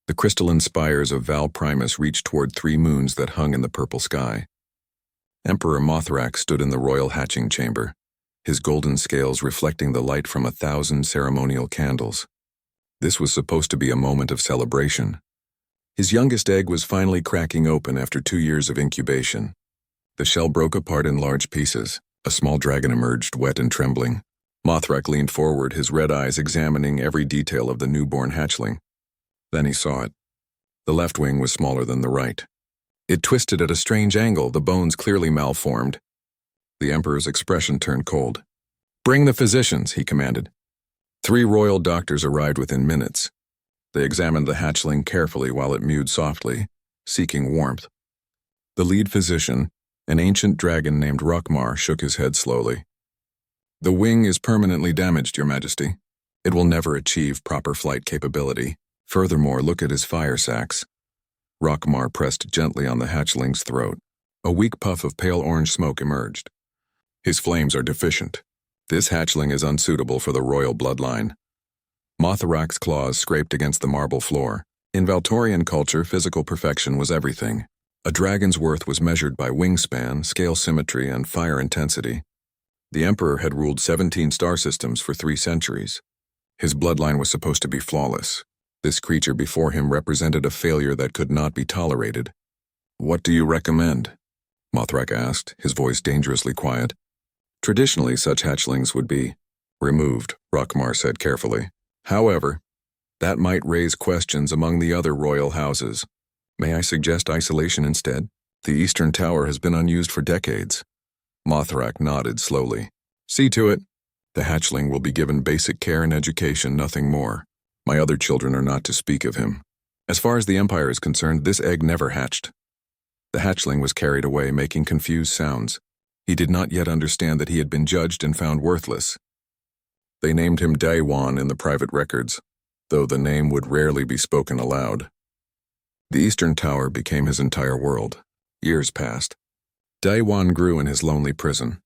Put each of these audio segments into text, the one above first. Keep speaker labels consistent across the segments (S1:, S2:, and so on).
S1: The crystalline spires of Val Primus reached toward 3 moons that hung in the purple sky. Emperor Mothrak stood in the royal hatching chamber, his golden scales reflecting the light from 1,000 ceremonial candles. This was supposed to be a moment of celebration. His youngest egg was finally cracking open after 2 years of incubation. The shell broke apart in large pieces. A small dragon emerged, wet and trembling. Mothrak leaned forward, his red eyes examining every detail of the newborn hatchling. Then he saw it. The left wing was smaller than the right. It twisted at a strange angle, the bones clearly malformed. The Emperor's expression turned cold. "Bring the physicians," he commanded. 3 royal doctors arrived within minutes. They examined the hatchling carefully while it mewed softly, seeking warmth. The lead physician, an ancient dragon named Rukmar, shook his head slowly. "The wing is permanently damaged, Your Majesty. It will never achieve proper flight capability. Furthermore, look at his fire sacs." Rukmar pressed gently on the hatchling's throat. A weak puff of pale orange smoke emerged. "His flames are deficient. This hatchling is unsuitable for the royal bloodline." Mothrak's claws scraped against the marble floor. In Valtorian culture, physical perfection was everything. A dragon's worth was measured by wingspan, scale symmetry, and fire intensity. The Emperor had ruled 17 star systems for 3 centuries. His bloodline was supposed to be flawless. This creature before him represented a failure that could not be tolerated. "What do you recommend?" Mothrak asked, his voice dangerously quiet. "Traditionally, such hatchlings would be removed," Rukmar said carefully. "However, that might raise questions among the other royal houses. May I suggest isolation instead? The Eastern Tower has been unused for decades." Mothrak nodded slowly. "See to it. The hatchling will be given basic care and education, nothing more. My other children are not to speak of him. As far as the Empire is concerned, this egg never hatched." The hatchling was carried away, making confused sounds. He did not yet understand that he had been judged and found worthless. They named him Daiwan in the private records, though the name would rarely be spoken aloud. The Eastern Tower became his entire world. Years passed. Daiwan grew in his lonely prison.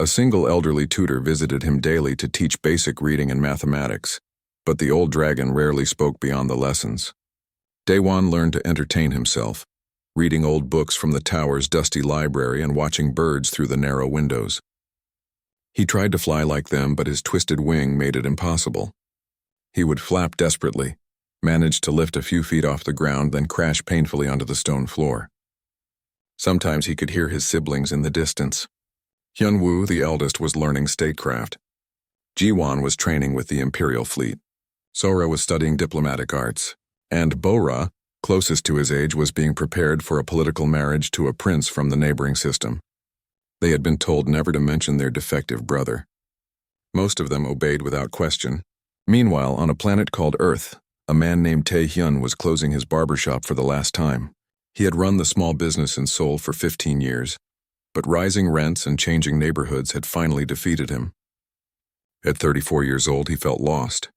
S1: A single elderly tutor visited him daily to teach basic reading and mathematics, but the old dragon rarely spoke beyond the lessons. Daiwan learned to entertain himself, reading old books from the tower's dusty library and watching birds through the narrow windows. He tried to fly like them, but his twisted wing made it impossible. He would flap desperately, manage to lift a few feet off the ground, then crash painfully onto the stone floor. Sometimes he could hear his siblings in the distance. Hyunwoo, the eldest, was learning statecraft. Jiwon was training with the Imperial fleet. Sora was studying diplomatic arts. And Bora, closest to his age, was being prepared for a political marriage to a prince from the neighboring system. They had been told never to mention their defective brother. Most of them obeyed without question. Meanwhile, on a planet called Earth, a man named Tae-hyun was closing his barber shop for the last time. He had run the small business in Seoul for 15 years, but rising rents and changing neighborhoods had finally defeated him. At 34 years old, he felt lost.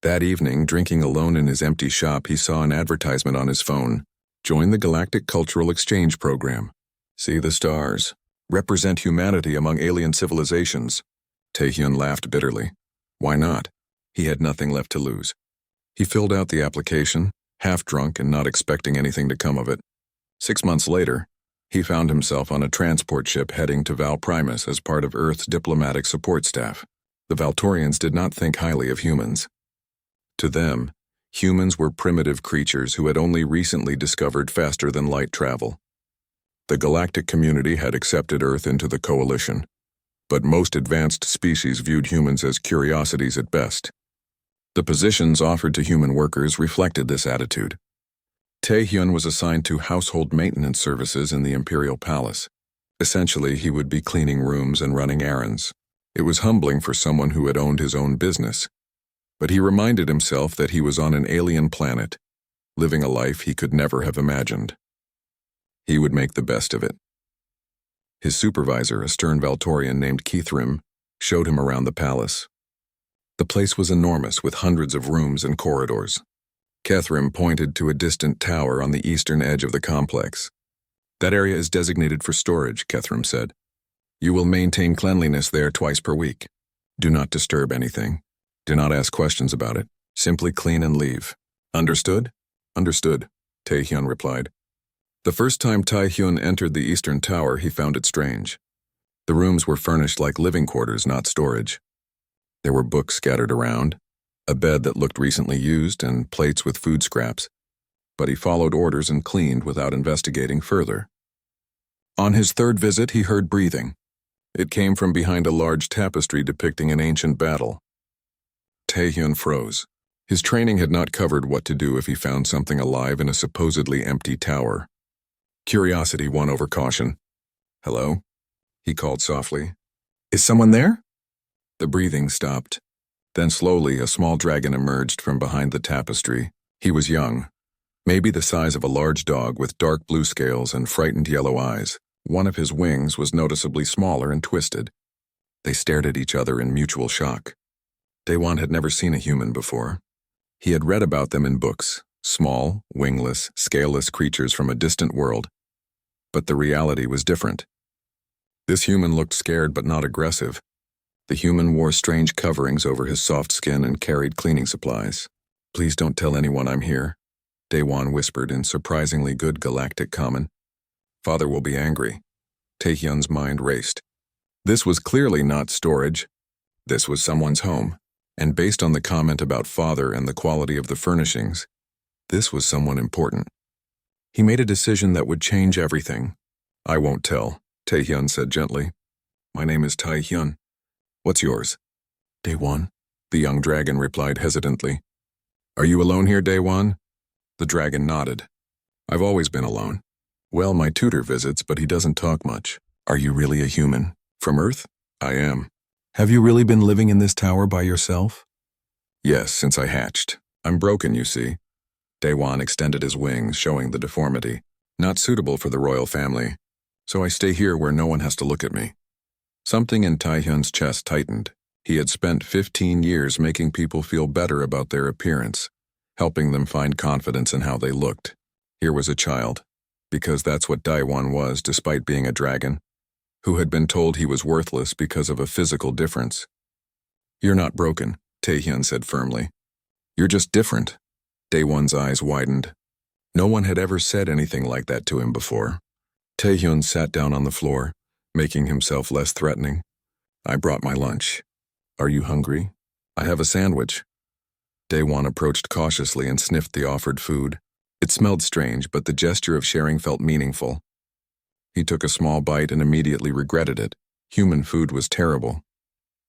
S1: That evening, drinking alone in his empty shop, he saw an advertisement on his phone. Join the Galactic Cultural Exchange Program. See the stars. Represent humanity among alien civilizations. Tae-hyun laughed bitterly. Why not? He had nothing left to lose. He filled out the application, half drunk and not expecting anything to come of it. 6 months later, he found himself on a transport ship heading to Val Primus as part of Earth's diplomatic support staff. The Valtorians did not think highly of humans. To them, humans were primitive creatures who had only recently discovered faster-than-light travel. The galactic community had accepted Earth into the coalition, but most advanced species viewed humans as curiosities at best. The positions offered to human workers reflected this attitude. Tae-hyun was assigned to household maintenance services in the Imperial Palace. Essentially, he would be cleaning rooms and running errands. It was humbling for someone who had owned his own business. But he reminded himself that he was on an alien planet, living a life he could never have imagined. He would make the best of it. His supervisor, a stern Valtorian named Keithrim, showed him around the palace. The place was enormous, with hundreds of rooms and corridors. Keithrim pointed to a distant tower on the eastern edge of the complex. "That area is designated for storage," Keithrim said. "You will maintain cleanliness there twice per week. Do not disturb anything. Do not ask questions about it. Simply clean and leave. Understood?" Understood, Taehyun replied. The first time Taehyun entered the eastern tower, he found it strange. The rooms were furnished like living quarters, not storage. There were books scattered around, a bed that looked recently used, and plates with food scraps. But he followed orders and cleaned without investigating further. On his third visit, he heard breathing. It came from behind a large tapestry depicting an ancient battle. Taehyun froze. His training had not covered what to do if he found something alive in a supposedly empty tower. Curiosity won over caution. "Hello?" he called softly. "Is someone there?" The breathing stopped. Then slowly, a small dragon emerged from behind the tapestry. He was young, maybe the size of a large dog with dark blue scales and frightened yellow eyes. One of his wings was noticeably smaller and twisted. They stared at each other in mutual shock. Daewon had never seen a human before. He had read about them in books, small, wingless, scaleless creatures from a distant world. But the reality was different. This human looked scared but not aggressive. The human wore strange coverings over his soft skin and carried cleaning supplies. "Please don't tell anyone I'm here," Daewon whispered in surprisingly good galactic common. "Father will be angry." Taehyun's mind raced. This was clearly not storage. This was someone's home. And based on the comment about father and the quality of the furnishings, this was someone important. He made a decision that would change everything. "I won't tell," Taehyun said gently. "My name is Taehyun. What's yours?" "Daewon," the young dragon replied hesitantly. "Are you alone here, Daewon?" The dragon nodded. "I've always been alone. Well, my tutor visits, but he doesn't talk much." "Are you really a human? From Earth?" "I am." "Have you really been living in this tower by yourself?" "Yes, since I hatched. I'm broken, you see." Daewon extended his wings, showing the deformity. "Not suitable for the royal family. So I stay here where no one has to look at me." Something in Taehyun's chest tightened. He had spent 15 years making people feel better about their appearance, helping them find confidence in how they looked. Here was a child, because that's what Daewon was despite being a dragon, who had been told he was worthless because of a physical difference. "You're not broken," Taehyun said firmly. "You're just different." Daewon's eyes widened. No one had ever said anything like that to him before. Taehyun sat down on the floor, making himself less threatening. "I brought my lunch. Are you hungry? I have a sandwich." Daewon approached cautiously and sniffed the offered food. It smelled strange, but the gesture of sharing felt meaningful. He took a small bite and immediately regretted it. Human food was terrible.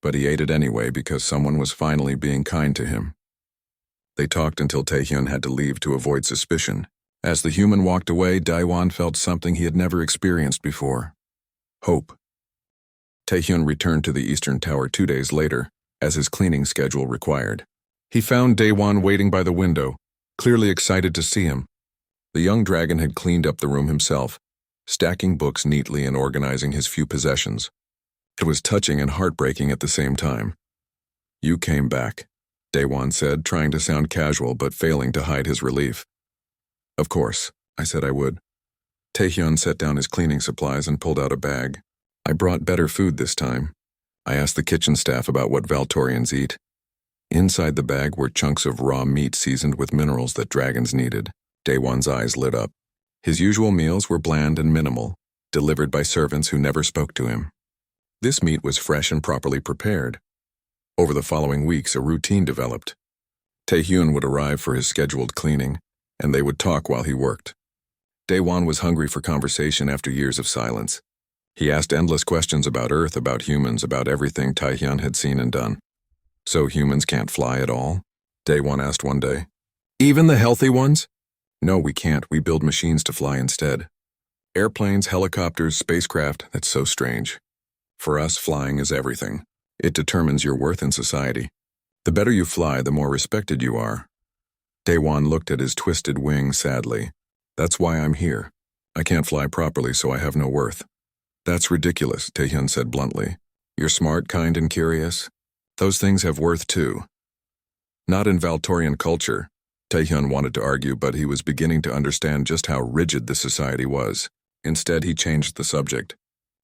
S1: But he ate it anyway because someone was finally being kind to him. They talked until Taehyun had to leave to avoid suspicion. As the human walked away, Daewon felt something he had never experienced before. Hope. Taehyun returned to the Eastern Tower 2 days later, as his cleaning schedule required. He found Daewon waiting by the window, clearly excited to see him. The young dragon had cleaned up the room himself, stacking books neatly and organizing his few possessions. It was touching and heartbreaking at the same time. "You came back," Daewon said, trying to sound casual but failing to hide his relief. "Of course, I said I would." Taehyun set down his cleaning supplies and pulled out a bag. "I brought better food this time. I asked the kitchen staff about what Valtorians eat." Inside the bag were chunks of raw meat seasoned with minerals that dragons needed. Daewon's eyes lit up. His usual meals were bland and minimal, delivered by servants who never spoke to him. This meat was fresh and properly prepared. Over the following weeks, a routine developed. Taehyun would arrive for his scheduled cleaning, and they would talk while he worked. Daewon was hungry for conversation after years of silence. He asked endless questions about Earth, about humans, about everything Taehyun had seen and done. "So humans can't fly at all?" Daewon asked one day. "Even the healthy ones?" "No, we can't. We build machines to fly instead. Airplanes, helicopters, spacecraft, that's so strange. For us, flying is everything. It determines your worth in society. The better you fly, the more respected you are." Daewon looked at his twisted wing sadly. "That's why I'm here. I can't fly properly, so I have no worth." "That's ridiculous," Taehyun said bluntly. "You're smart, kind, and curious. Those things have worth too." "Not in Valtorian culture," Taehyun wanted to argue, but he was beginning to understand just how rigid the society was. Instead, he changed the subject.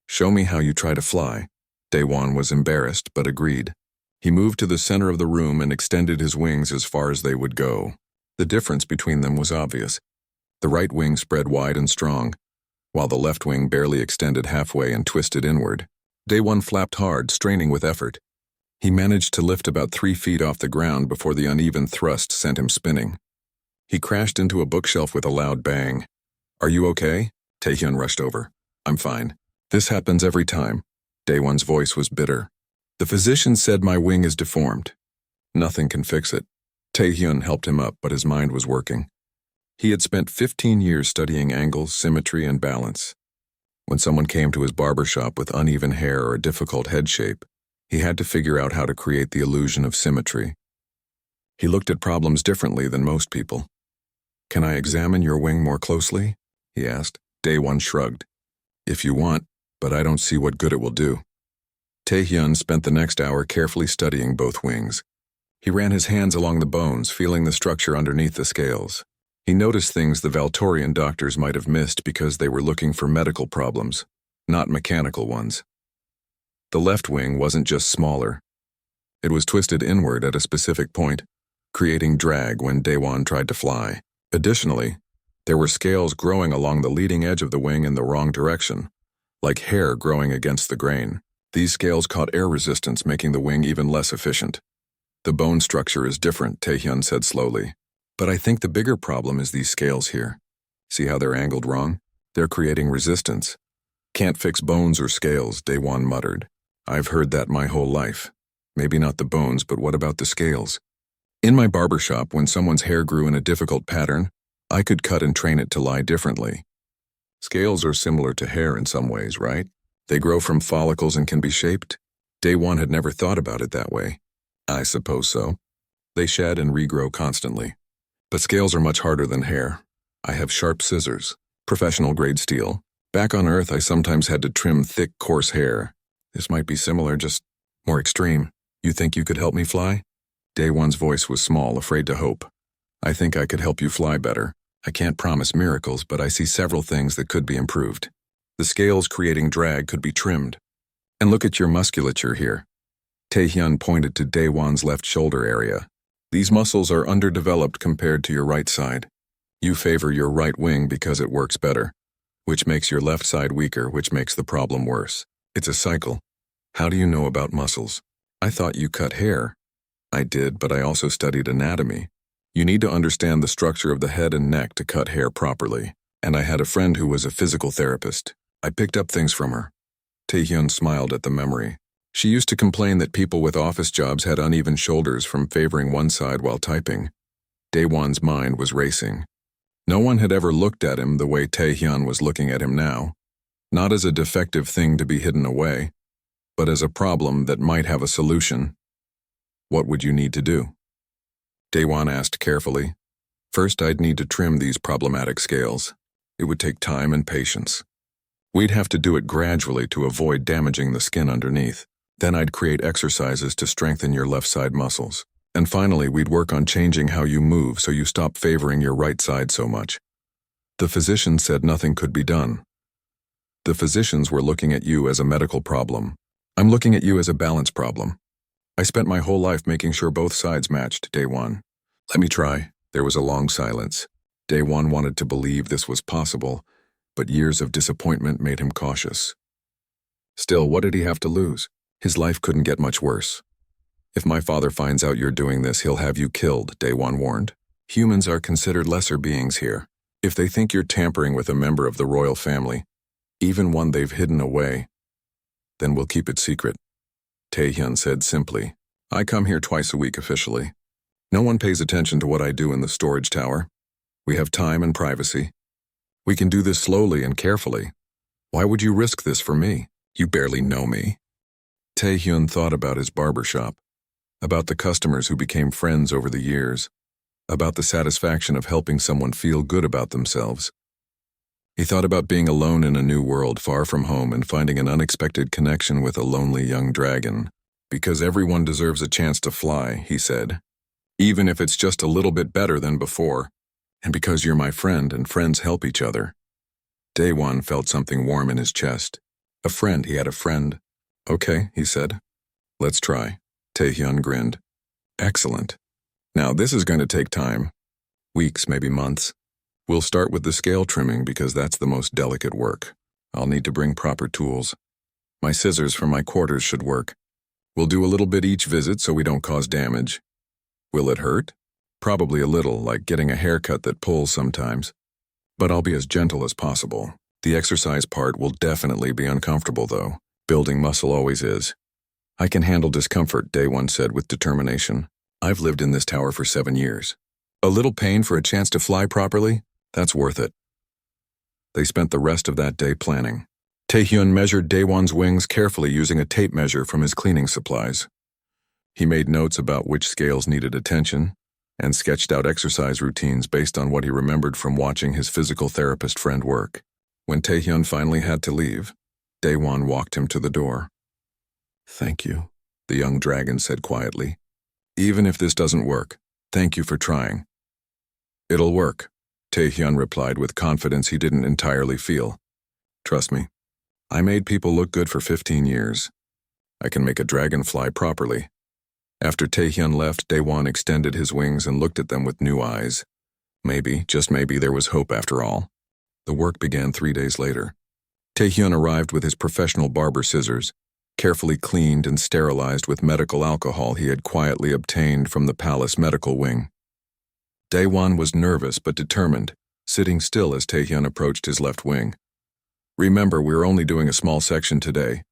S1: "Show me how you try to fly." Daewon was embarrassed, but agreed. He moved to the center of the room and extended his wings as far as they would go. The difference between them was obvious. The right wing spread wide and strong, while the left wing barely extended halfway and twisted inward. Day one flapped hard, straining with effort. He managed to lift about 3 feet off the ground before the uneven thrust sent him spinning. He crashed into a bookshelf with a loud bang. "Are you okay?" Taehyun rushed over. "I'm fine. This happens every time." Daewon's voice was bitter. "The physician said my wing is deformed. Nothing can fix it." Taehyun helped him up, but his mind was working. He had spent 15 years studying angles, symmetry, and balance. When someone came to his barber shop with uneven hair or a difficult head shape, he had to figure out how to create the illusion of symmetry. He looked at problems differently than most people. "Can I examine your wing more closely?" he asked. Daewon shrugged. "If you want, but I don't see what good it will do." Taehyun spent the next hour carefully studying both wings. He ran his hands along the bones, feeling the structure underneath the scales. He noticed things the Valtorian doctors might have missed because they were looking for medical problems, not mechanical ones. The left wing wasn't just smaller. It was twisted inward at a specific point, creating drag when Daewon tried to fly. Additionally, there were scales growing along the leading edge of the wing in the wrong direction, like hair growing against the grain. These scales caught air resistance, making the wing even less efficient. "The bone structure is different," Taehyun said slowly. "But I think the bigger problem is these scales here. See how they're angled wrong? They're creating resistance." "Can't fix bones or scales," Daewon muttered. "I've heard that my whole life. Maybe not the bones, but what about the scales? In my barber shop, when someone's hair grew in a difficult pattern, I could cut and train it to lie differently. Scales are similar to hair in some ways, right? They grow from follicles and can be shaped." Daewon had never thought about it that way. "I suppose so. They shed and regrow constantly. But scales are much harder than hair. I have sharp scissors, professional-grade steel. Back on Earth, I sometimes had to trim thick, coarse hair. This might be similar, just more extreme. You think you could help me fly?" Daewon's voice was small, afraid to hope. "I think I could help you fly better. I can't promise miracles, but I see several things that could be improved. The scales creating drag could be trimmed. And look at your musculature here." Taehyun pointed to Daewon's left shoulder area. "These muscles are underdeveloped compared to your right side. You favor your right wing because it works better, which makes your left side weaker, which makes the problem worse. It's a cycle." "How do you know about muscles?" "I thought you cut hair." "I did, but I also studied anatomy. You need to understand the structure of the head and neck to cut hair properly. And I had a friend who was a physical therapist. I picked up things from her." Taehyun smiled at the memory. She used to complain that people with office jobs had uneven shoulders from favoring one side while typing. Daewon's mind was racing. No one had ever looked at him the way Taehyun was looking at him now. Not as a defective thing to be hidden away, but as a problem that might have a solution. "What would you need to do?" Daewon asked carefully. "First, I'd need to trim these problematic scales. It would take time and patience. We'd have to do it gradually to avoid damaging the skin underneath. Then I'd create exercises to strengthen your left side muscles. And finally, we'd work on changing how you move so you stop favoring your right side so much." The physician said nothing could be done. "The physicians were looking at you as a medical problem. I'm looking at you as a balance problem. I spent my whole life making sure both sides matched." Daewon. "Let me try." There was a long silence. Daewon wanted to believe this was possible, but years of disappointment made him cautious. Still, what did he have to lose? His life couldn't get much worse. "If my father finds out you're doing this, he'll have you killed," Daewon warned. "Humans are considered lesser beings here. If they think you're tampering with a member of the royal family, even one they've hidden away, then we'll keep it secret." Taehyun said simply. "I come here twice a week officially. No one pays attention to what I do in the storage tower. We have time and privacy. We can do this slowly and carefully. Why would you risk this for me? You barely know me." Taehyun thought about his barber shop, about the customers who became friends over the years, about the satisfaction of helping someone feel good about themselves. He thought about being alone in a new world far from home and finding an unexpected connection with a lonely young dragon. "Because everyone deserves a chance to fly," he said, "even if it's just a little bit better than before. And because you're my friend and friends help each other." Daewon felt something warm in his chest. A friend, he had a friend. "Okay," he said. "Let's try." Taehyun grinned. "Excellent. Now this is going to take time. Weeks, maybe months. We'll start with the scale trimming because that's the most delicate work. I'll need to bring proper tools. My scissors from my quarters should work. We'll do a little bit each visit so we don't cause damage. Will it hurt? Probably a little, like getting a haircut that pulls sometimes. But I'll be as gentle as possible. The exercise part will definitely be uncomfortable, though. Building muscle always is. I can handle discomfort, Day One said with determination. I've lived in this tower for 7 years. A little pain for a chance to fly properly? That's worth it. They spent the rest of that day planning. Taehyun measured Day One's wings carefully using a tape measure from his cleaning supplies. He made notes about which scales needed attention and sketched out exercise routines based on what he remembered from watching his physical therapist friend work. When Taehyun finally had to leave, Day One walked him to the door. "Thank you," the young dragon said quietly. "Even if this doesn't work, thank you for trying." "It'll work," Taehyun replied with confidence he didn't entirely feel. "Trust me, I made people look good for 15 years. I can make a dragon fly properly." After Taehyun left, Day One extended his wings and looked at them with new eyes. Maybe, just maybe, there was hope after all. The work began 3 days later. Taehyun arrived with his professional barber scissors, carefully cleaned and sterilized with medical alcohol he had quietly obtained from the palace medical wing. Day One was nervous but determined, sitting still as Taehyun approached his left wing. "Remember, we're only doing a small section today,"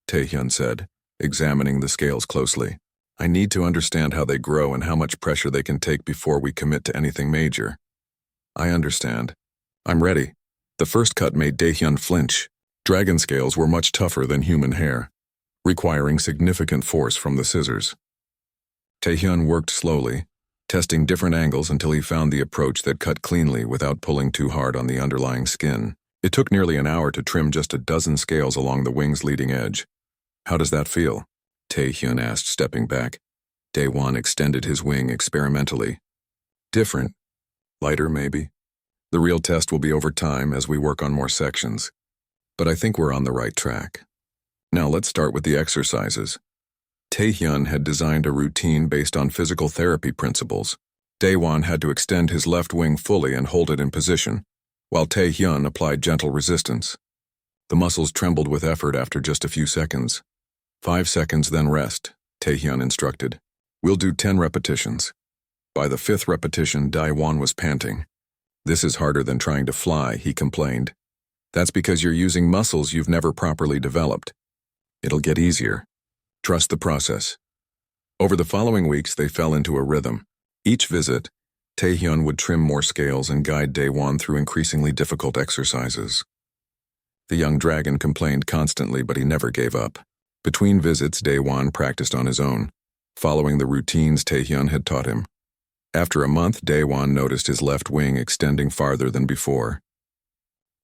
S1: Taehyun said, examining the scales closely. "I need to understand how they grow and how much pressure they can take before we commit to anything major." "I understand. I'm ready." The first cut made Taehyun flinch. Dragon scales were much tougher than human hair, requiring significant force from the scissors. Taehyun worked slowly, testing different angles until he found the approach that cut cleanly without pulling too hard on the underlying skin. It took nearly an hour to trim just a dozen scales along the wing's leading edge. "How does that feel?" Taehyun asked, stepping back. Day One extended his wing experimentally. "Different. Lighter, maybe. The real test will be over time as we work on more sections. But I think we're on the right track. Now let's start with the exercises." Taehyun had designed a routine based on physical therapy principles. Day One had to extend his left wing fully and hold it in position, while Taehyun applied gentle resistance. The muscles trembled with effort after just a few seconds. 5 seconds, then rest, Taehyun instructed. "We'll do 10 repetitions. By the 5th repetition, Day One was panting. "This is harder than trying to fly," he complained. "That's because you're using muscles you've never properly developed. It'll get easier. Trust the process." Over the following weeks, they fell into a rhythm. Each visit, Taehyun would trim more scales and guide Day One through increasingly difficult exercises. The young dragon complained constantly, but he never gave up. Between visits, Day One practiced on his own, following the routines Taehyun had taught him. After a month, Day One noticed his left wing extending farther than before.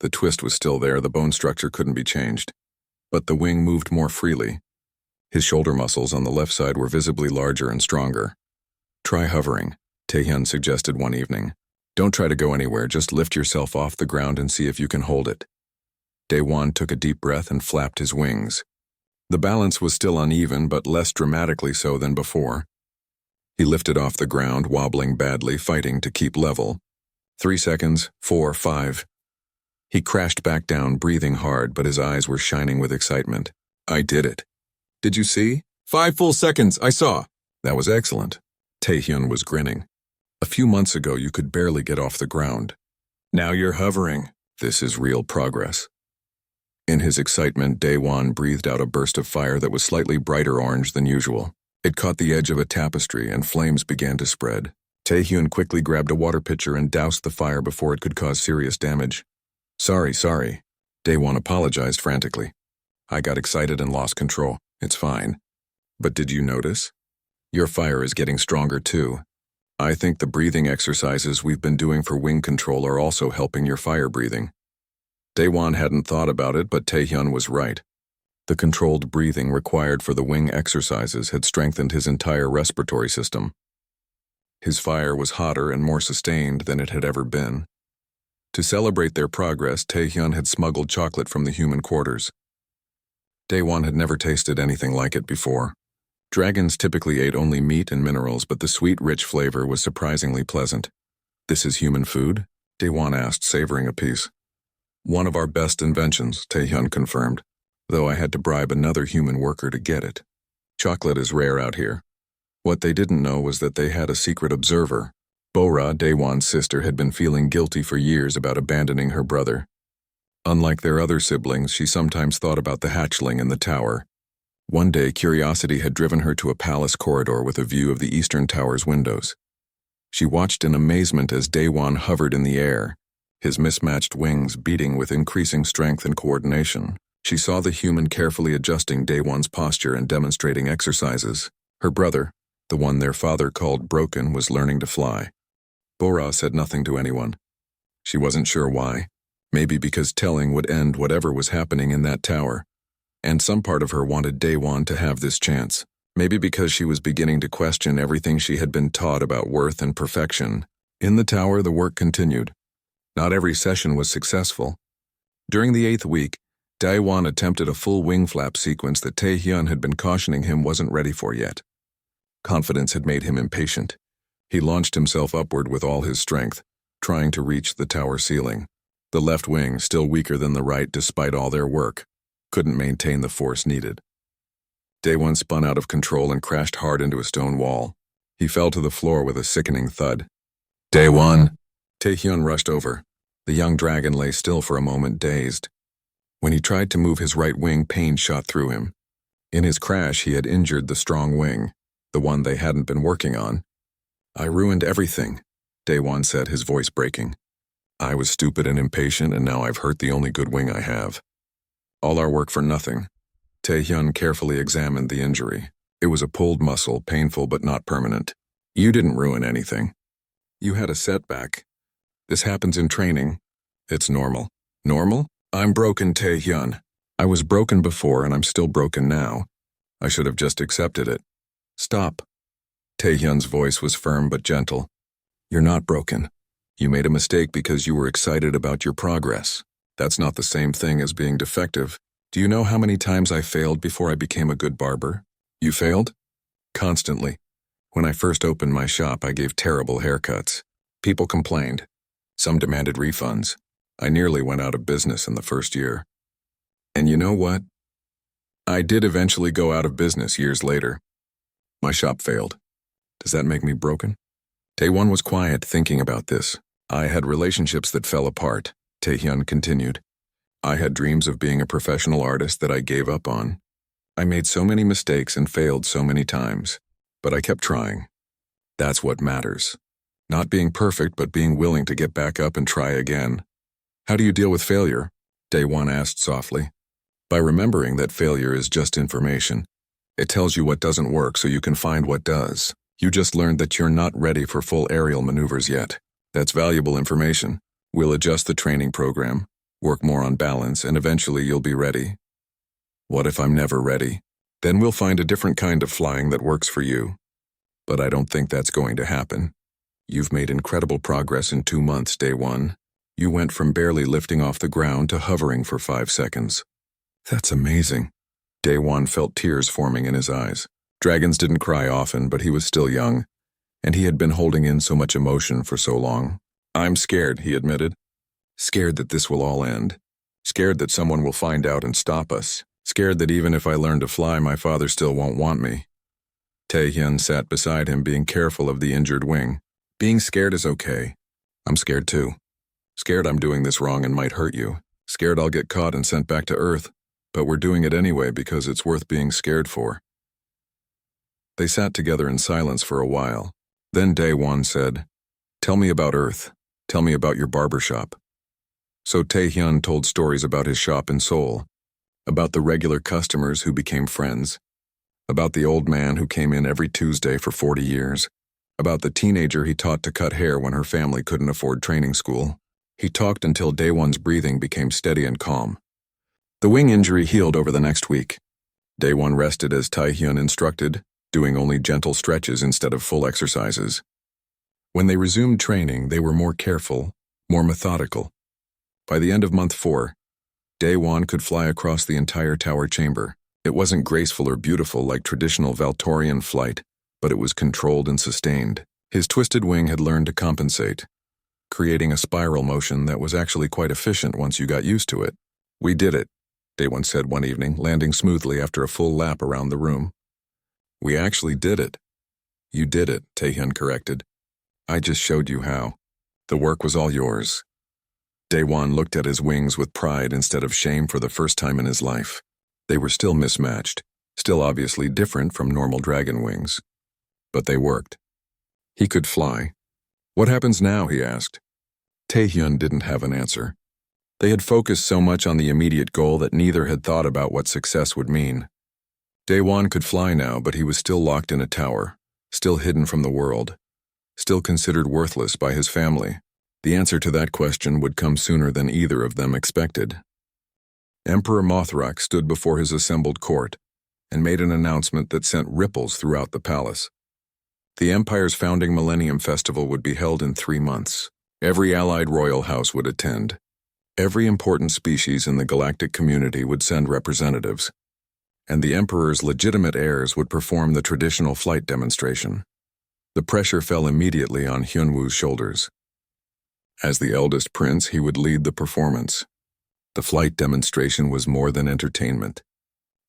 S1: The twist was still there, the bone structure couldn't be changed. But the wing moved more freely. His shoulder muscles on the left side were visibly larger and stronger. "Try hovering," Taehyun suggested one evening. "Don't try to go anywhere, just lift yourself off the ground and see if you can hold it." Day One took a deep breath and flapped his wings. The balance was still uneven, but less dramatically so than before. He lifted off the ground, wobbling badly, fighting to keep level. 3 seconds, 4, 5. He crashed back down, breathing hard, but his eyes were shining with excitement. "I did it. Did you see? 5 full seconds, I saw." "That was excellent." Taehyun was grinning. "A few months ago, you could barely get off the ground. Now you're hovering. This is real progress." In his excitement, Day One breathed out a burst of fire that was slightly brighter orange than usual. It caught the edge of a tapestry, and flames began to spread. Taehyun quickly grabbed a water pitcher and doused the fire before it could cause serious damage. Sorry. Day One apologized frantically. "I got excited and lost control. It's fine." "But did you notice? Your fire is getting stronger too. I think the breathing exercises we've been doing for wing control are also helping your fire breathing." Day One hadn't thought about it, but Taehyun was right. The controlled breathing required for the wing exercises had strengthened his entire respiratory system. His fire was hotter and more sustained than it had ever been. To celebrate their progress, Taehyun had smuggled chocolate from the human quarters. Day One had never tasted anything like it before. Dragons typically ate only meat and minerals, but the sweet, rich flavor was surprisingly pleasant. This is human food? Daewon asked, savoring a piece. One of our best inventions, Taehyun confirmed, though I had to bribe another human worker to get it. Chocolate is rare out here. What they didn't know was that they had a secret observer. Bora, Daewon's sister, had been feeling guilty for years about abandoning her brother. Unlike their other siblings, she sometimes thought about the hatchling in the tower. One day, curiosity had driven her to a palace corridor with a view of the eastern tower's windows. She watched in amazement as Daewon hovered in the air, his mismatched wings beating with increasing strength and coordination. She saw the human carefully adjusting Daewon's posture and demonstrating exercises. Her brother, the one their father called broken, was learning to fly. Bora said nothing to anyone. She wasn't sure why. Maybe because telling would end whatever was happening in that tower. And some part of her wanted Daewon to have this chance. Maybe because she was beginning to question everything she had been taught about worth and perfection. In the tower, the work continued. Not every session was successful. During the 8th week, Daewon attempted a full wing flap sequence that Taehyun had been cautioning him wasn't ready for yet. Confidence had made him impatient. He launched himself upward with all his strength, trying to reach the tower ceiling. The left wing, still weaker than the right despite all their work, couldn't maintain the force needed. Daewon spun out of control and crashed hard into a stone wall. He fell to the floor with a sickening thud. Daewon! Taehyun rushed over. The young dragon lay still for a moment, dazed. When he tried to move his right wing, pain shot through him. In his crash, he had injured the strong wing, the one they hadn't been working on. I ruined everything, Daewon said, his voice breaking. I was stupid and impatient, and now I've hurt the only good wing I have. All our work for nothing. Taehyun carefully examined the injury. It was a pulled muscle, painful but not permanent. You didn't ruin anything. You had a setback. This happens in training. It's normal. Normal? I'm broken, Taehyun. I was broken before and I'm still broken now. I should have just accepted it. Stop. Taehyun's voice was firm but gentle. You're not broken. You made a mistake because you were excited about your progress. That's not the same thing as being defective. Do you know how many times I failed before I became a good barber? You failed? Constantly. When I first opened my shop, I gave terrible haircuts. People complained. Some demanded refunds. I nearly went out of business in the first year. And you know what? I did eventually go out of business years later. My shop failed. Does that make me broken? Taewon was quiet, thinking about this. I had relationships that fell apart, Taehyun continued. I had dreams of being a professional artist that I gave up on. I made so many mistakes and failed so many times, but I kept trying. That's what matters. Not being perfect, but being willing to get back up and try again. How do you deal with failure? Daewon asked softly. By remembering that failure is just information. It tells you what doesn't work so you can find what does. You just learned that you're not ready for full aerial maneuvers yet. That's valuable information. We'll adjust the training program, work more on balance, and eventually you'll be ready. What if I'm never ready? Then we'll find a different kind of flying that works for you. But I don't think that's going to happen. You've made incredible progress in 2 months, Daewon. You went from barely lifting off the ground to hovering for 5 seconds. That's amazing. Daewon felt tears forming in his eyes. Dragons didn't cry often, but he was still young, and he had been holding in so much emotion for so long. I'm scared, he admitted. Scared that this will all end. Scared that someone will find out and stop us. Scared that even if I learn to fly, my father still won't want me. Taehyun sat beside him, being careful of the injured wing. Being scared is okay. I'm scared too. Scared I'm doing this wrong and might hurt you. Scared I'll get caught and sent back to Earth. But we're doing it anyway because it's worth being scared for. They sat together in silence for a while. Then Daewon said, Tell me about Earth. Tell me about your barber shop. So Taehyun told stories about his shop in Seoul, about the regular customers who became friends, about the old man who came in every Tuesday for 40 years, about the teenager he taught to cut hair when her family couldn't afford training school. He talked until Daewon's breathing became steady and calm. The wing injury healed over the next week. Daewon rested as Taehyun instructed, doing only gentle stretches instead of full exercises. When they resumed training, they were more careful, more methodical. By the end of month 4, Daewon could fly across the entire tower chamber. It wasn't graceful or beautiful like traditional Valtorian flight, but it was controlled and sustained. His twisted wing had learned to compensate. creating a spiral motion that was actually quite efficient once you got used to it. "We did it," Daewon said one evening, landing smoothly after a full lap around the room. "We actually did it." "You did it," Taehyun corrected. "I just showed you how. The work was all yours." Daewon looked at his wings with pride instead of shame for the first time in his life. They were still mismatched, still obviously different from normal dragon wings. But they worked. He could fly. "What happens now?" he asked. Taehyun didn't have an answer. They had focused so much on the immediate goal that neither had thought about what success would mean. Daewon could fly now, but he was still locked in a tower, still hidden from the world, still considered worthless by his family. The answer to that question would come sooner than either of them expected. Emperor Mothrak stood before his assembled court and made an announcement that sent ripples throughout the palace. The Empire's founding Millennium Festival would be held in 3 months. Every allied royal house would attend. Every important species in the galactic community would send representatives, and the Emperor's legitimate heirs would perform the traditional flight demonstration. The pressure fell immediately on Hyunwoo's shoulders. As the eldest prince, he would lead the performance. The flight demonstration was more than entertainment.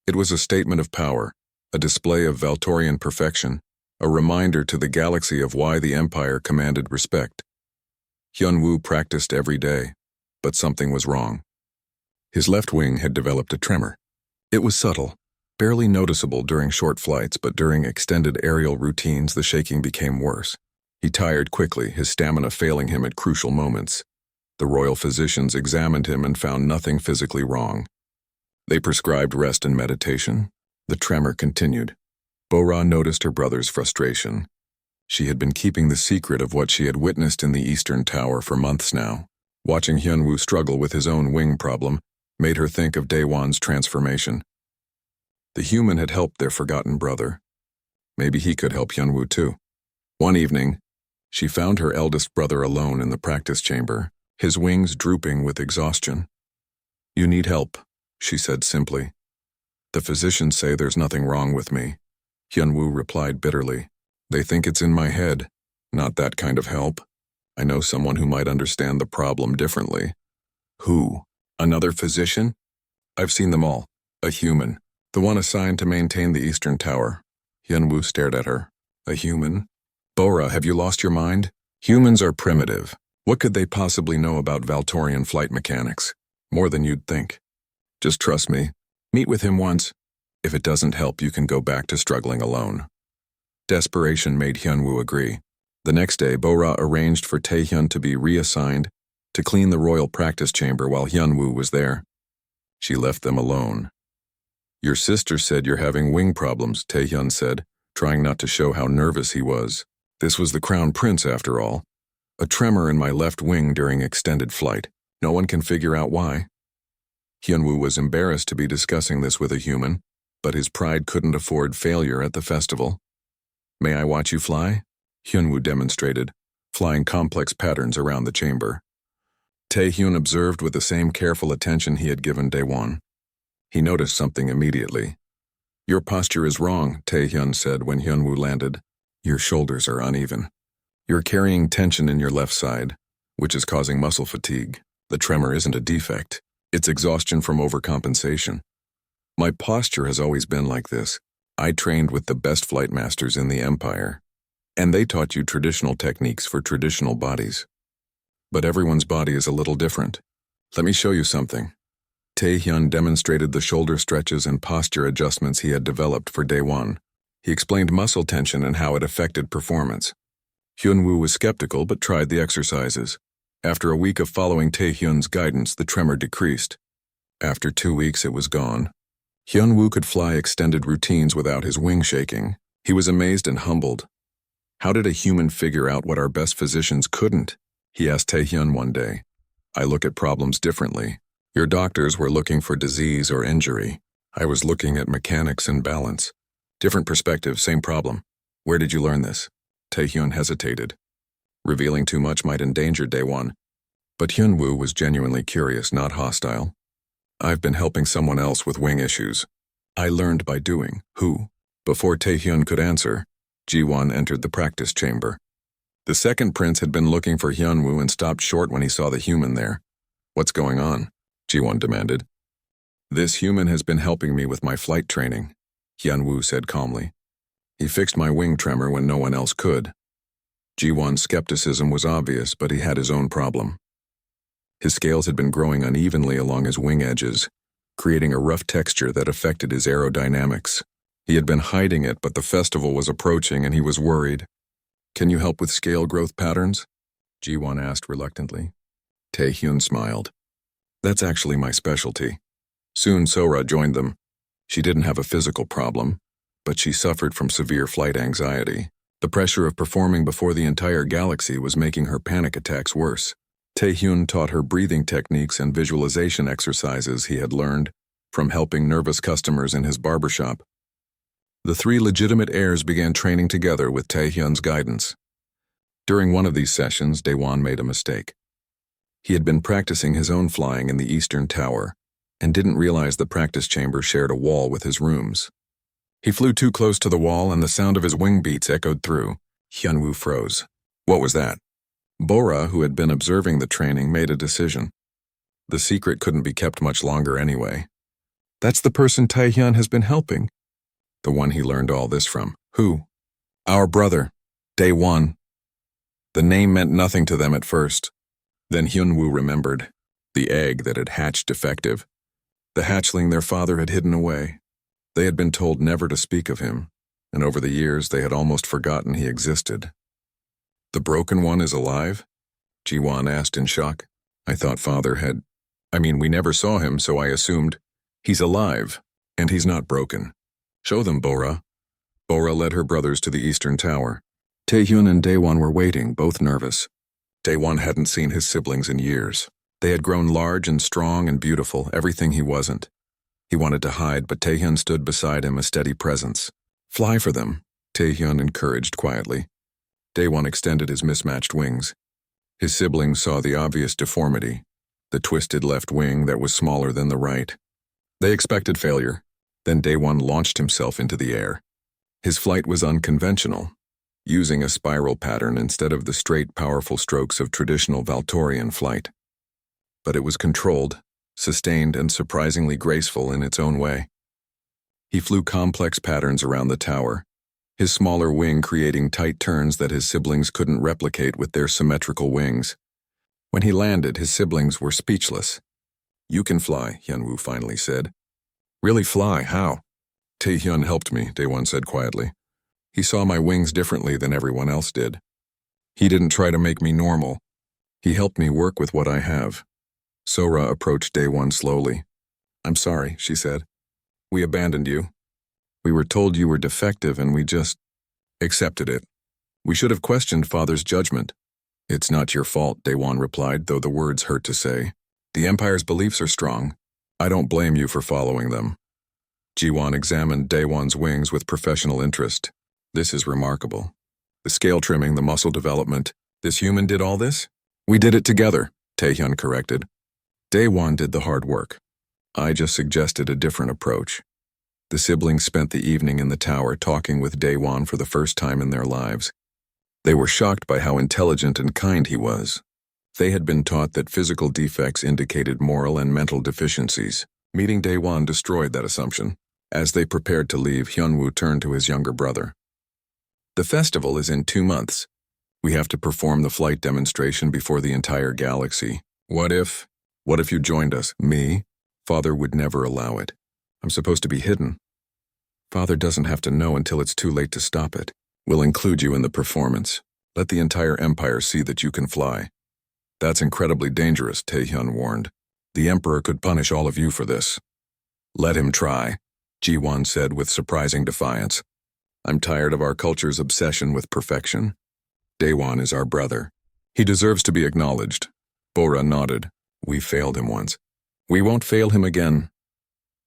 S1: It was a statement of power, a display of Valtorian perfection, a reminder to the galaxy of why the Empire commanded respect. Hyunwoo practiced every day, but something was wrong. His left wing had developed a tremor. It was subtle, barely noticeable during short flights, but during extended aerial routines the shaking became worse. He tired quickly, his stamina failing him at crucial moments. The royal physicians examined him and found nothing physically wrong. They prescribed rest and meditation. The tremor continued. Bo-Ra noticed her brother's frustration. She had been keeping the secret of what she had witnessed in the Eastern Tower for months now. Watching Hyunwoo struggle with his own wing problem made her think of Daewon's transformation. The human had helped their forgotten brother. Maybe he could help Hyunwoo too. One evening, she found her eldest brother alone in the practice chamber, his wings drooping with exhaustion. "You need help," she said simply. "The physicians say there's nothing wrong with me," Hyunwoo replied bitterly. "They think it's in my head. Not that kind of help. I know someone who might understand the problem differently." "Who? Another physician?" "I've seen them all. A human. The one assigned to maintain the Eastern Tower." Hyunwoo stared at her. "A human? Bo-Ra, have you lost your mind? Humans are primitive. What could they possibly know about Valtorian flight mechanics? More than you'd think. Just trust me. Meet with him once. If it doesn't help, you can go back to struggling alone." Desperation made Hyunwoo agree. The next day, Bo-Ra arranged for Taehyun to be reassigned to clean the royal practice chamber while Hyunwoo was there. She left them alone. "Your sister said you're having wing problems," Taehyun said, trying not to show how nervous he was. "This was the crown prince, after all. A tremor in my left wing during extended flight. No one can figure out why." Hyunwoo was embarrassed to be discussing this with a human, but his pride couldn't afford failure at the festival. "May I watch you fly?" Hyunwoo demonstrated, flying complex patterns around the chamber. Taehyun observed with the same careful attention he had given Daewon. He noticed something immediately. "Your posture is wrong," Taehyun said when Hyunwoo landed. "Your shoulders are uneven. You're carrying tension in your left side, which is causing muscle fatigue. The tremor isn't a defect. It's exhaustion from overcompensation. My posture has always been like this. I trained with the best flight masters in the Empire, and they taught you traditional techniques for traditional bodies. But everyone's body is a little different. Let me show you something." Taehyun demonstrated the shoulder stretches and posture adjustments he had developed for Daewon. He explained muscle tension and how it affected performance. Hyunwoo was skeptical but tried the exercises. After a week of following Taehyun's guidance, the tremor decreased. After 2 weeks, it was gone. Hyunwoo could fly extended routines without his wing shaking. He was amazed and humbled. "How did a human figure out what our best physicians couldn't?" he asked Taehyun one day. "I look at problems differently. Your doctors were looking for disease or injury. I was looking at mechanics and balance. Different perspective, same problem. Where did you learn this?" Taehyun hesitated. Revealing too much might endanger Daewon. But Hyunwoo was genuinely curious, not hostile. "I've been helping someone else with wing issues. I learned by doing." "Who?" Before Taehyun could answer, Ji-won entered the practice chamber. The second prince had been looking for Hyunwoo and stopped short when he saw the human there. "What's going on?" Ji-won demanded. "This human has been helping me with my flight training," Hyunwoo said calmly. "He fixed my wing tremor when no one else could." Ji-won's skepticism was obvious, but he had his own problem. His scales had been growing unevenly along his wing edges, creating a rough texture that affected his aerodynamics. He had been hiding it, but the festival was approaching and he was worried. "Can you help with scale growth patterns?" Ji-won asked reluctantly. Taehyun smiled. "That's actually my specialty." Soon Sora joined them. She didn't have a physical problem, but she suffered from severe flight anxiety. The pressure of performing before the entire galaxy was making her panic attacks worse. Taehyun taught her breathing techniques and visualization exercises he had learned from helping nervous customers in his barbershop. The three legitimate heirs began training together with Taehyun's guidance. During one of these sessions, Daewon made a mistake. He had been practicing his own flying in the Eastern Tower and didn't realize the practice chamber shared a wall with his rooms. He flew too close to the wall and the sound of his wing beats echoed through. Hyunwoo froze. What was that? Bora, who had been observing the training, made a decision. The secret couldn't be kept much longer anyway. "That's the person Taehyun has been helping." The one he learned all this from. "Who?" "Our brother, Daewon." The name meant nothing to them at first. Then Hyunwoo remembered. The egg that had hatched defective. The hatchling their father had hidden away. They had been told never to speak of him, and over the years they had almost forgotten he existed. "The broken one is alive?" Ji-won asked in shock. "I thought father had... we never saw him, so I assumed... He's alive, and he's not broken. Show them, Bora." Bora led her brothers to the Eastern Tower. Taehyun and Daewon were waiting, both nervous. Daewon hadn't seen his siblings in years. They had grown large and strong and beautiful, everything he wasn't. He wanted to hide, but Taehyun stood beside him, a steady presence. "Fly for them," Taehyun encouraged quietly. Daewon extended his mismatched wings. His siblings saw the obvious deformity, the twisted left wing that was smaller than the right. They expected failure. Then Daewon launched himself into the air. His flight was unconventional, using a spiral pattern instead of the straight, powerful strokes of traditional Valtorian flight. But it was controlled, sustained, and surprisingly graceful in its own way. He flew complex patterns around the tower, his smaller wing creating tight turns that his siblings couldn't replicate with their symmetrical wings. When he landed, his siblings were speechless. "You can fly," Hyunwoo finally said. "Really fly? How?" "Taehyun helped me," Daewon said quietly. "He saw my wings differently than everyone else did. He didn't try to make me normal. He helped me work with what I have." Sora approached Daewon slowly. "I'm sorry," she said. "We abandoned you. We were told you were defective and we just accepted it. We should have questioned Father's judgment." "It's not your fault," Daewon replied, though the words hurt to say. "The Empire's beliefs are strong. I don't blame you for following them." Ji-won examined Daewon's wings with professional interest. "This is remarkable. The scale trimming, the muscle development. This human did all this?" "We did it together," Taehyun corrected. "Daewon did the hard work. I just suggested a different approach." The siblings spent the evening in the tower talking with Daewon for the first time in their lives. They were shocked by how intelligent and kind he was. They had been taught that physical defects indicated moral and mental deficiencies. Meeting Daewon destroyed that assumption. As they prepared to leave, Hyunwoo turned to his younger brother. "The festival is in 2 months. We have to perform the flight demonstration before the entire galaxy. What if you joined us?" "Me? Father would never allow it. I'm supposed to be hidden." "Father doesn't have to know until it's too late to stop it. We'll include you in the performance. Let the entire Empire see that you can fly." "That's incredibly dangerous," Taehyun warned. "The Emperor could punish all of you for this." "Let him try," Ji-won said with surprising defiance. "I'm tired of our culture's obsession with perfection. Daewon is our brother. He deserves to be acknowledged." Bora nodded. "We failed him once. We won't fail him again."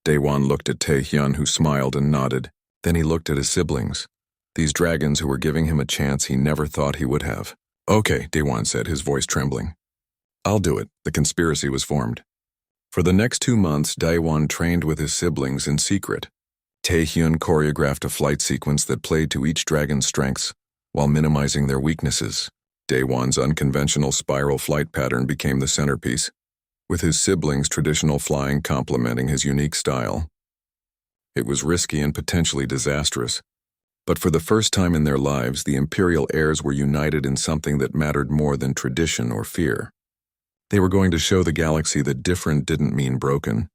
S1: Daewon looked at Taehyun, who smiled and nodded. Then he looked at his siblings, these dragons who were giving him a chance he never thought he would have. "Okay," Daewon said, his voice trembling. "I'll do it." The conspiracy was formed. For the next 2 months, Daewon trained with his siblings in secret. Taehyun choreographed a flight sequence that played to each dragon's strengths while minimizing their weaknesses. Day-Wan's unconventional spiral flight pattern became the centerpiece, with his siblings' traditional flying complementing his unique style. It was risky and potentially disastrous, but for the first time in their lives, the Imperial heirs were united in something that mattered more than tradition or fear. They were going to show the galaxy that different didn't mean broken.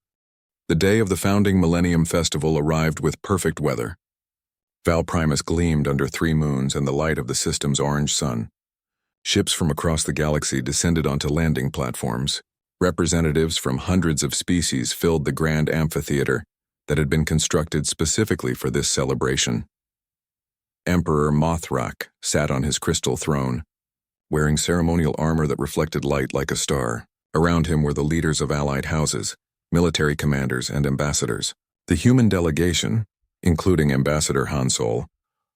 S1: The day of the founding Millennium Festival arrived with perfect weather. Val Primus gleamed under 3 moons and the light of the system's orange sun. Ships from across the galaxy descended onto landing platforms. Representatives from hundreds of species filled the grand amphitheater that had been constructed specifically for this celebration. Emperor Mothrak sat on his crystal throne, wearing ceremonial armor that reflected light like a star. Around him were the leaders of allied houses, military commanders, and ambassadors. The human delegation, including Ambassador Hansol,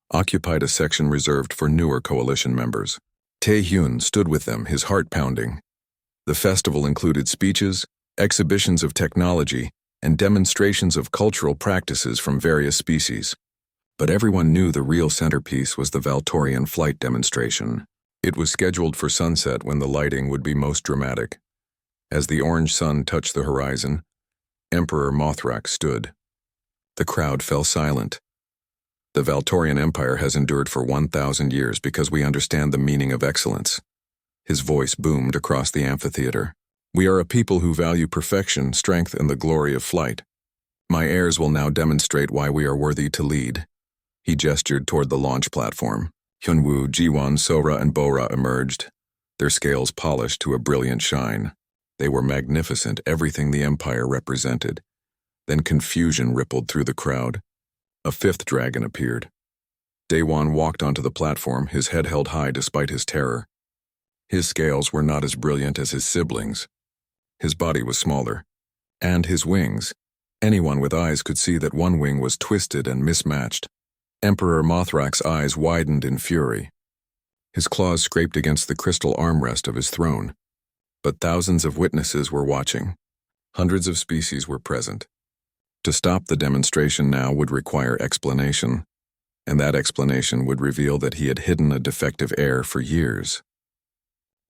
S1: occupied a section reserved for newer coalition members. Tae-Hyun stood with them, his heart pounding. The festival included speeches, exhibitions of technology, and demonstrations of cultural practices from various species. But everyone knew the real centerpiece was the Valtorian flight demonstration. It was scheduled for sunset when the lighting would be most dramatic. As the orange sun touched the horizon, Emperor Mothrak stood. The crowd fell silent. The Valtorian Empire has endured for 1,000 years because we understand the meaning of excellence. His voice boomed across the amphitheater. We are a people who value perfection, strength, and the glory of flight. My heirs will now demonstrate why we are worthy to lead. He gestured toward the launch platform. Hyunwoo, Jiwon, Sora, and Bora emerged, their scales polished to a brilliant shine. They were magnificent, everything the Empire represented. Then confusion rippled through the crowd. A 5th dragon appeared. Daewon walked onto the platform, his head held high despite his terror. His scales were not as brilliant as his siblings. His body was smaller. And his wings. Anyone with eyes could see that one wing was twisted and mismatched. Emperor Mothrak's eyes widened in fury. His claws scraped against the crystal armrest of his throne. But thousands of witnesses were watching. Hundreds of species were present. To stop the demonstration now would require explanation, and that explanation would reveal that he had hidden a defective heir for years.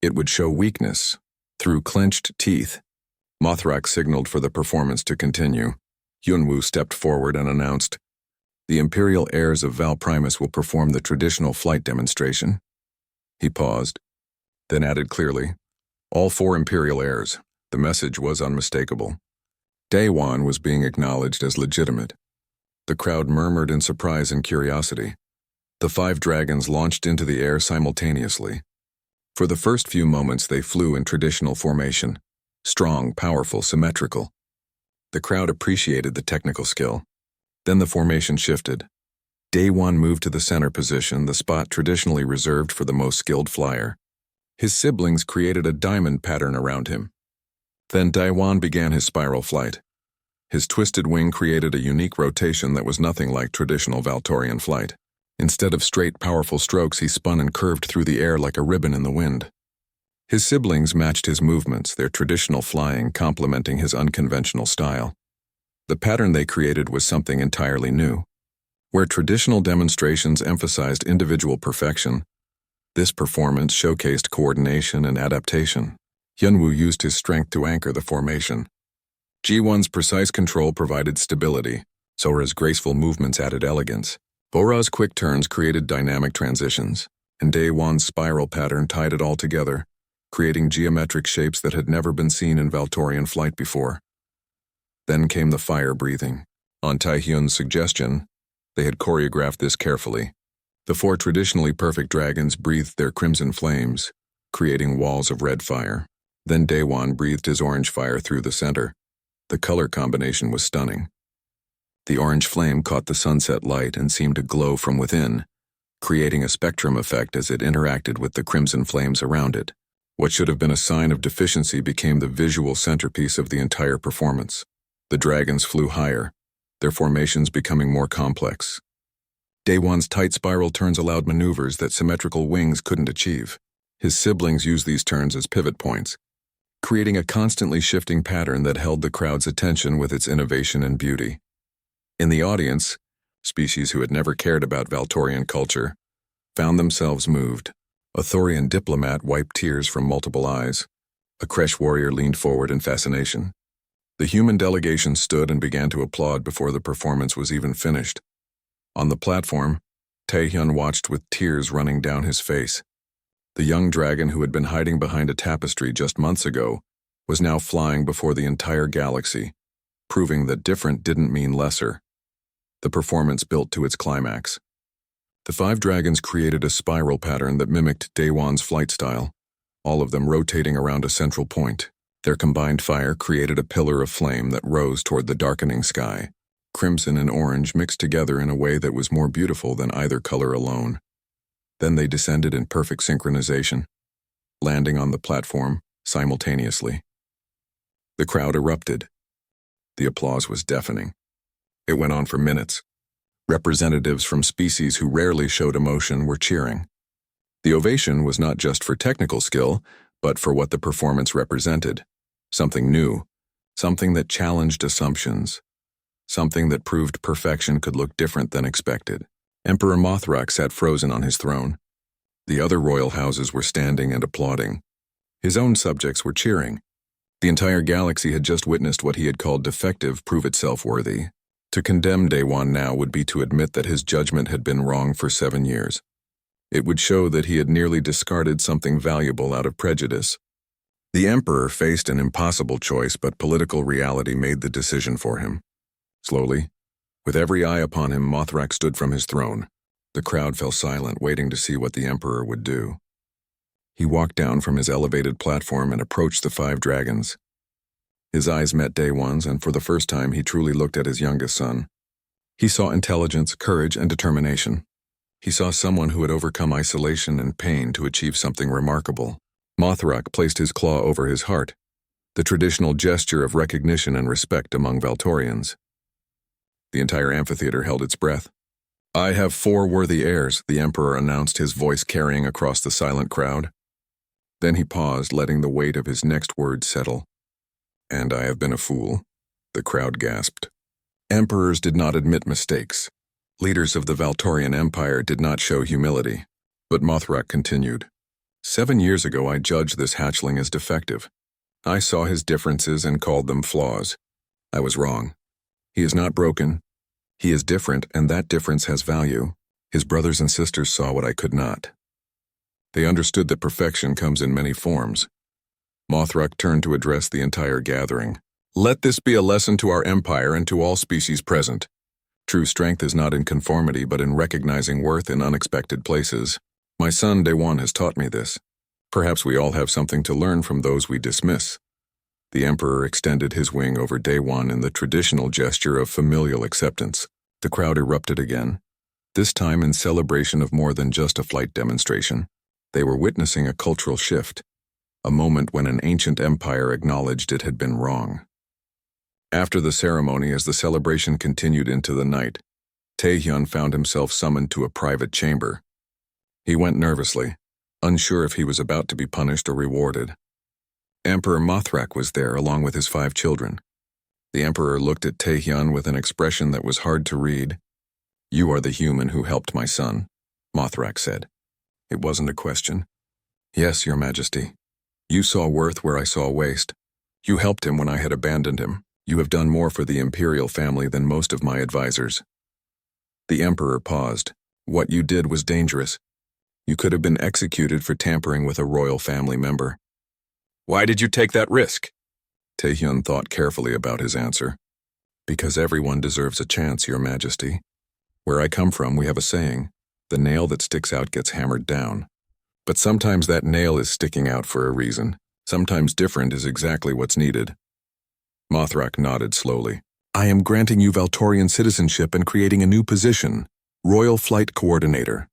S1: It would show weakness. Through clenched teeth, Mothrak signaled for the performance to continue. Hyunwoo stepped forward and announced, "The Imperial heirs of Val Primus will perform the traditional flight demonstration." He paused, then added clearly, "All 4 Imperial heirs." The message was unmistakable. Daewon was being acknowledged as legitimate. The crowd murmured in surprise and curiosity. The 5 dragons launched into the air simultaneously. For the first few moments they flew in traditional formation, strong, powerful, symmetrical. The crowd appreciated the technical skill. Then the formation shifted. Daewon moved to the center position, the spot traditionally reserved for the most skilled flyer. His siblings created a diamond pattern around him. Then Daewon began his spiral flight. His twisted wing created a unique rotation that was nothing like traditional Valtorian flight. Instead of straight, powerful strokes, he spun and curved through the air like a ribbon in the wind. His siblings matched his movements, their traditional flying complementing his unconventional style. The pattern they created was something entirely new. Where traditional demonstrations emphasized individual perfection, this performance showcased coordination and adaptation. Hyunwoo used his strength to anchor the formation. Jiwon's precise control provided stability. Sora's graceful movements added elegance. Bora's quick turns created dynamic transitions, and Daewon's spiral pattern tied it all together, creating geometric shapes that had never been seen in Valtorian flight before. Then came the fire breathing. On Taehyun's suggestion, they had choreographed this carefully. The 4 traditionally perfect dragons breathed their crimson flames, creating walls of red fire. Then Daewon breathed his orange fire through the center. The color combination was stunning. The orange flame caught the sunset light and seemed to glow from within, creating a spectrum effect as it interacted with the crimson flames around it. What should have been a sign of deficiency became the visual centerpiece of the entire performance. The dragons flew higher, their formations becoming more complex. Daewon's tight spiral turns allowed maneuvers that symmetrical wings couldn't achieve. His siblings used these turns as pivot points, creating a constantly shifting pattern that held the crowd's attention with its innovation and beauty. In the audience, species who had never cared about Valtorian culture found themselves moved. A Thorian diplomat wiped tears from multiple eyes. A Kresh warrior leaned forward in fascination. The human delegation stood and began to applaud before the performance was even finished. On the platform, Taehyun watched with tears running down his face. The young dragon who had been hiding behind a tapestry just months ago was now flying before the entire galaxy, proving that different didn't mean lesser. The performance built to its climax. The 5 dragons created a spiral pattern that mimicked Daewon's flight style, all of them rotating around a central point. Their combined fire created a pillar of flame that rose toward the darkening sky. Crimson and orange mixed together in a way that was more beautiful than either color alone. Then they descended in perfect synchronization, landing on the platform simultaneously. The crowd erupted. The applause was deafening. It went on for minutes. Representatives from species who rarely showed emotion were cheering. The ovation was not just for technical skill, but for what the performance represented. Something new, something that challenged assumptions, something that proved perfection could look different than expected. Emperor Mothrak sat frozen on his throne. The other royal houses were standing and applauding. His own subjects were cheering. The entire galaxy had just witnessed what he had called defective prove itself worthy. To condemn Daewon now would be to admit that his judgment had been wrong for 7 years. It would show that he had nearly discarded something valuable out of prejudice. The Emperor faced an impossible choice, but political reality made the decision for him. Slowly, with every eye upon him, Mothrak stood from his throne. The crowd fell silent, waiting to see what the Emperor would do. He walked down from his elevated platform and approached the 5 dragons. His eyes met Daewon's, and for the first time he truly looked at his youngest son. He saw intelligence, courage, and determination. He saw someone who had overcome isolation and pain to achieve something remarkable. Mothrak placed his claw over his heart, the traditional gesture of recognition and respect among Valtorians. The entire amphitheater held its breath. "I have 4 worthy heirs," the Emperor announced, his voice carrying across the silent crowd. Then he paused, letting the weight of his next words settle. "And I have been a fool," the crowd gasped. Emperors did not admit mistakes. Leaders of the Valtorian Empire did not show humility. But Mothrak continued. 7 years ago I judged this hatchling as defective. I saw his differences and called them flaws. I was wrong. He is not broken. He is different, and that difference has value. His brothers and sisters saw what I could not. They understood that perfection comes in many forms. Mothrak turned to address the entire gathering. "Let this be a lesson to our empire and to all species present. True strength is not in conformity, but in recognizing worth in unexpected places. My son Daewon has taught me this. Perhaps we all have something to learn from those we dismiss." The Emperor extended his wing over Daewon in the traditional gesture of familial acceptance. The crowd erupted again, this time in celebration of more than just a flight demonstration. They were witnessing a cultural shift, a moment when an ancient empire acknowledged it had been wrong. After the ceremony, as the celebration continued into the night, Taehyun found himself summoned to a private chamber. He went nervously, unsure if he was about to be punished or rewarded. Emperor Mothrak was there, along with his 5 children. The Emperor looked at Taehyun with an expression that was hard to read. "You are the human who helped my son," Mothrak said. It wasn't a question. "Yes, Your Majesty. You saw worth where I saw waste. You helped him when I had abandoned him. You have done more for the imperial family than most of my advisors." The Emperor paused. "What you did was dangerous. You could have been executed for tampering with a royal family member." "Why did you take that risk?" Taehyun thought carefully about his answer. "Because everyone deserves a chance, Your Majesty. Where I come from, we have a saying, the nail that sticks out gets hammered down. But sometimes that nail is sticking out for a reason. Sometimes different is exactly what's needed." Mothrak nodded slowly. "I am granting you Valtorian citizenship and creating a new position, Royal Flight Coordinator.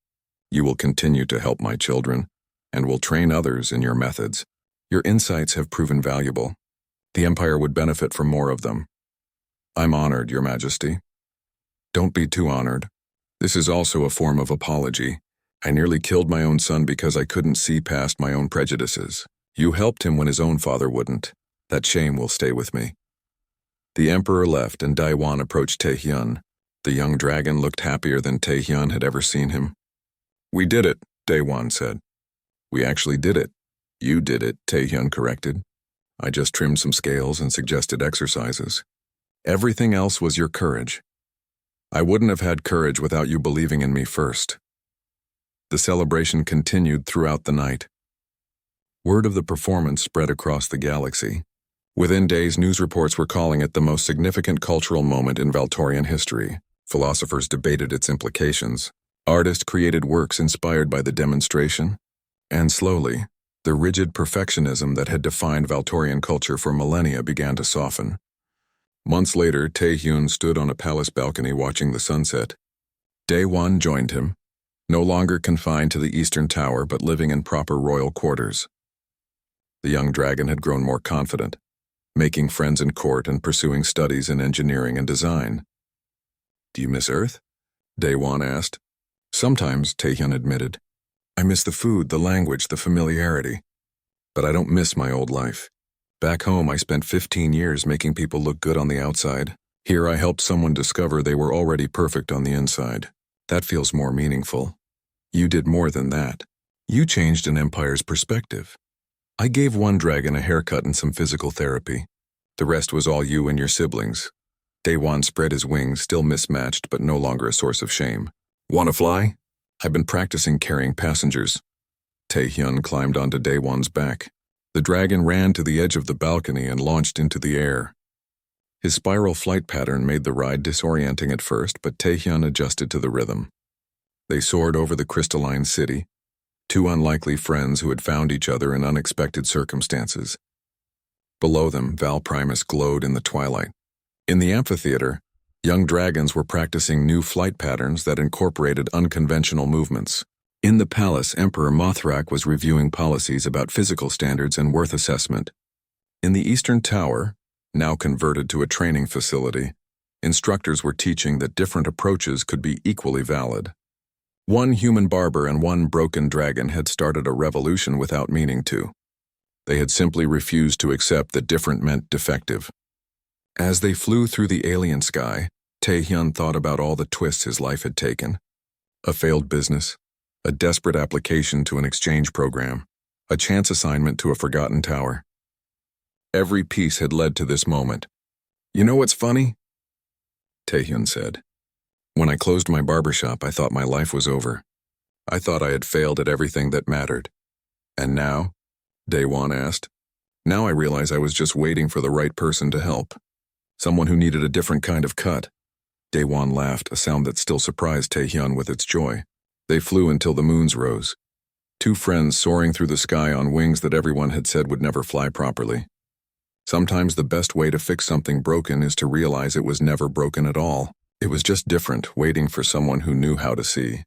S1: You will continue to help my children, and will train others in your methods. Your insights have proven valuable. The Empire would benefit from more of them." "I'm honored, Your Majesty." "Don't be too honored. This is also a form of apology. I nearly killed my own son because I couldn't see past my own prejudices. You helped him when his own father wouldn't. That shame will stay with me." The Emperor left, and Daewon approached Taehyun. The young dragon looked happier than Taehyun had ever seen him. "We did it," Daewon said. We actually did it. You did it, Taehyun corrected. I just trimmed some scales and suggested exercises. Everything else was your courage. I wouldn't have had courage without you believing in me first. The celebration continued throughout the night. Word of the performance spread across the galaxy. Within days, news reports were calling it the most significant cultural moment in Valtorian history. Philosophers debated its implications. Artists created works inspired by the demonstration. And slowly, the rigid perfectionism that had defined Valtorian culture for millennia began to soften. Months later, Taehyun stood on a palace balcony watching the sunset. Daewon joined him, no longer confined to the Eastern Tower but living in proper royal quarters. The young dragon had grown more confident, making friends in court and pursuing studies in engineering and design. "Do you miss Earth?" Daewon asked. "Sometimes," Taehyun admitted. "I miss the food, the language, the familiarity. But I don't miss my old life. Back home, I spent 15 years making people look good on the outside. Here, I helped someone discover they were already perfect on the inside. That feels more meaningful. You did more than that. You changed an empire's perspective. I gave one dragon a haircut and some physical therapy. The rest was all you and your siblings." Daewon spread his wings, still mismatched but no longer a source of shame. "Wanna fly? I've been practicing carrying passengers." Taehyun climbed onto Daewon's back. The dragon ran to the edge of the balcony and launched into the air. His spiral flight pattern made the ride disorienting at first, but Taehyun adjusted to the rhythm. They soared over the crystalline city, two unlikely friends who had found each other in unexpected circumstances. Below them, Val Primus glowed in the twilight. In the amphitheater, young dragons were practicing new flight patterns that incorporated unconventional movements. In the palace, Emperor Mothrak was reviewing policies about physical standards and worth assessment. In the Eastern Tower, now converted to a training facility, instructors were teaching that different approaches could be equally valid. One human barber and one broken dragon had started a revolution without meaning to. They had simply refused to accept that different meant defective. As they flew through the alien sky, Taehyun thought about all the twists his life had taken. A failed business, a desperate application to an exchange program, a chance assignment to a forgotten tower. Every piece had led to this moment. "You know what's funny?" Taehyun said. "When I closed my barbershop, I thought my life was over. I thought I had failed at everything that mattered. And now?" Daewon asked. "Now I realize I was just waiting for the right person to help. Someone who needed a different kind of cut." Daewon laughed, a sound that still surprised Taehyun with its joy. They flew until the moons rose. Two friends soaring through the sky on wings that everyone had said would never fly properly. Sometimes the best way to fix something broken is to realize it was never broken at all. It was just different, waiting for someone who knew how to see.